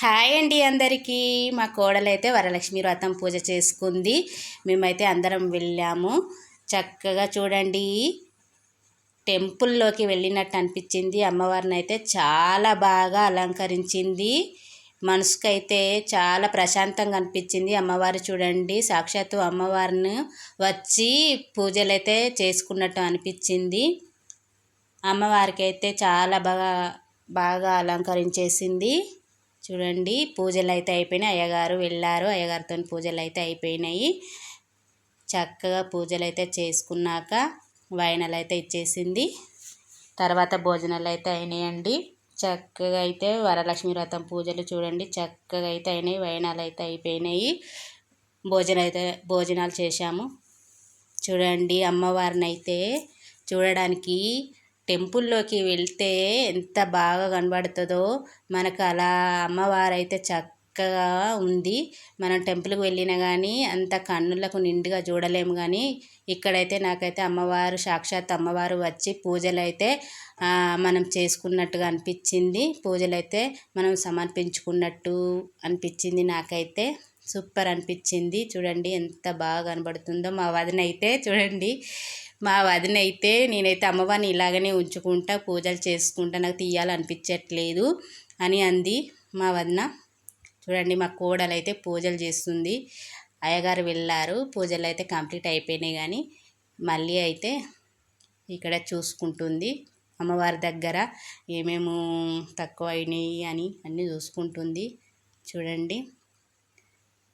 Hi అండి అందరికీ. మా కోడలైతే వరలక్ష్మి వ్రతం పూజ చేసుకుంది. మేమైతే అందరం వెళ్ళాము. చక్కగా చూడండి, టెంపుల్లోకి వెళ్ళినట్టు అనిపించింది. అమ్మవారిని అయితే చాలా బాగా అలంకరించింది. మనసుకైతే చాలా ప్రశాంతంగా అనిపించింది. అమ్మవారు చూడండి, సాక్షాత్తు అమ్మవారిని వచ్చి పూజలైతే చేసుకున్నట్టు అనిపించింది. అమ్మవారికి అయితే చాలా బాగా అలంకరించేసింది. చూడండి, పూజలు అయితే అయిపోయినాయి. అయ్యగారు వెళ్ళారు, అయ్యగారితో పూజలు అయితే అయిపోయినాయి. చక్కగా పూజలు అయితే చేసుకున్నాక వాయినాలు అయితే ఇచ్చేసింది. తర్వాత భోజనాలు అయితే అయినాయండి. చక్కగా అయితే వరలక్ష్మి వ్రతం పూజలు చూడండి చక్కగా అయితే అయినాయి. వాయినాలు అయితే అయిపోయినాయి. భోజనాలు చేశాము. చూడండి, అమ్మవారిని అయితే చూడడానికి టెంపుల్లోకి వెళ్తే ఎంత బాగా కనబడుతుందో మనకు, అలా అమ్మవారు అయితే చక్కగా ఉంది. మనం టెంపుల్కి వెళ్ళినా కానీ అంత కన్నులకు నిండుగా చూడలేము. కానీ ఇక్కడైతే నాకైతే అమ్మవారు, సాక్షాత్ అమ్మవారు వచ్చి పూజలు అయితే మనం చేసుకున్నట్టుగా అనిపించింది. పూజలు అయితే మనం సమర్పించుకున్నట్టు అనిపించింది. నాకైతే సూపర్ అనిపించింది. చూడండి ఎంత బాగా కనబడుతుందో. మా వదిన అయితే చూడండి, నేనైతే అమ్మవారిని ఇలాగనే ఉంచుకుంటా, పూజలు చేసుకుంటా, నాకు తీయాలనిపించట్లేదు అని అంది మా వదిన. చూడండి, మా కోడలు అయితే పూజలు చేస్తుంది. అయ్యగారు వెళ్ళారు, పూజలు అయితే కంప్లీట్ అయిపోయినాయి. కానీ మళ్ళీ అయితే ఇక్కడ చూసుకుంటుంది. అమ్మవారి దగ్గర ఏమేమో తక్కువ అయినాయి అని అన్నీ చూసుకుంటుంది. చూడండి,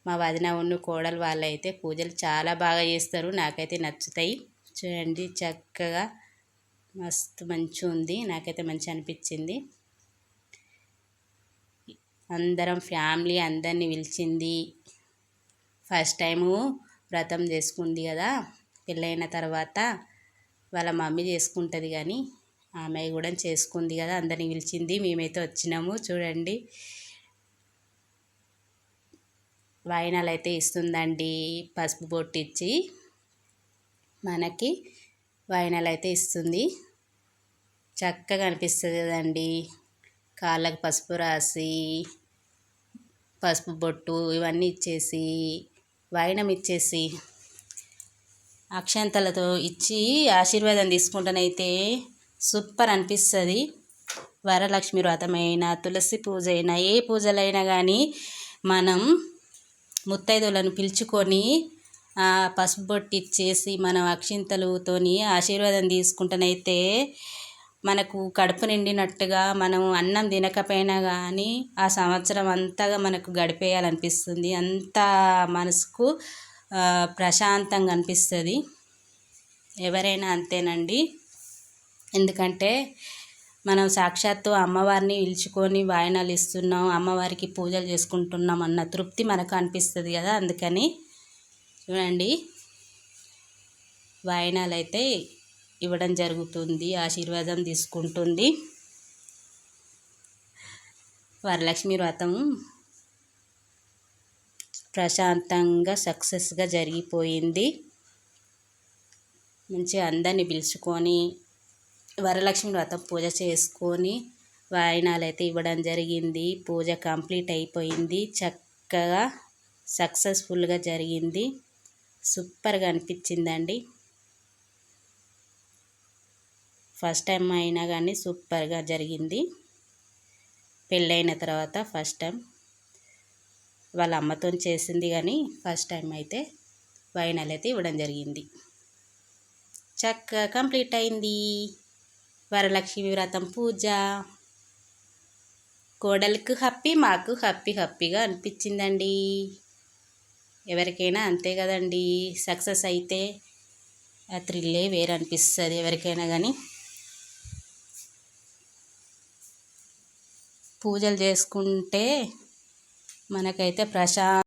మా వదిన ఉన్న కోడలు వాళ్ళైతే పూజలు చాలా బాగా చేస్తారు. నాకైతే నచ్చుతాయి. చూడండి, చక్కగా మస్తు మంచిగా ఉంది. నాకైతే మంచి అనిపించింది. అందరం ఫ్యామిలీ అందరినీ పిలిచింది. ఫస్ట్ టైము వ్రతం చేసుకుంది కదా, పెళ్ళైన తర్వాత వాళ్ళ మమ్మీ చేసుకుంటుంది కానీ ఆమె కూడా చేసుకుంది కదా, అందరినీ పిలిచింది. మేమైతే వచ్చినాము. చూడండి, వాయినాలు అయితే ఇస్తుందండి. పసుపు బొట్టు ఇచ్చి మనకి వాయినాలు అయితే ఇస్తుంది. చక్కగా అనిపిస్తుంది కదండి. కాళ్ళకు పసుపు రాసి, పసుపు బొట్టు ఇవన్నీ ఇచ్చేసి, వాయినం ఇచ్చేసి, అక్షంతలతో ఇచ్చి ఆశీర్వాదం తీసుకుంటానైతే సూపర్ అనిపిస్తుంది. వరలక్ష్మి వ్రతమైనా, తులసి పూజ అయినా, ఏ పూజలైనా కానీ మనం ముత్తైదులను పిలుచుకొని పసుపు బొట్టు ఇచ్చేసి మనం అక్షింతలతోని ఆశీర్వాదం తీసుకుంటానైతే మనకు కడుపు నిండినట్టుగా, మనం అన్నం తినకపోయినా కానీ ఆ సంవత్సరం అంతగా మనకు గడిపేయాలనిపిస్తుంది. అంత మనసుకు ప్రశాంతంగా అనిపిస్తుంది. ఎవరైనా అంతేనండి. ఎందుకంటే మనం సాక్షాత్తు అమ్మవారిని పిలుచుకొని వాయినాలు ఇస్తున్నాం, అమ్మవారికి పూజలు చేసుకుంటున్నాం అన్న తృప్తి మనకు అనిపిస్తుంది కదా. అందుకని చూడండి, వాయినాలు అయితే ఇవ్వడం జరుగుతుంది, ఆశీర్వాదం తీసుకుంటుంది. వరలక్ష్మి వ్రతం ప్రశాంతంగా సక్సెస్గా జరిగిపోయింది. మంచిగా అందరినీ పిలుచుకొని వరలక్ష్మి వ్రతం పూజ చేసుకొని వాయినాలు అయితే ఇవ్వడం జరిగింది. పూజ కంప్లీట్ అయిపోయింది. చక్కగా సక్సెస్ఫుల్గా జరిగింది. సూపర్గా అనిపించిందండి. ఫస్ట్ టైం అయినా కానీ సూపర్గా జరిగింది. పెళ్ళైన తర్వాత ఫస్ట్ టైం వాళ్ళ అమ్మతో చేసింది, కానీ ఫస్ట్ టైం అయితే వాయినాలు అయితే ఇవ్వడం జరిగింది. చక్కగా కంప్లీట్ అయింది వరలక్ష్మి వ్రతం పూజ. కోడలకు హ్యాపీ, మాకు హ్యాపీగా అనిపించిందండి. ఎవరికైనా అంతే కదండి, సక్సెస్ అయితే ఆ థ్రిల్లే వేరు అనిపిస్తుంది ఎవరికైనా కానీ. పూజలు చేసుకుంటే మనకైతే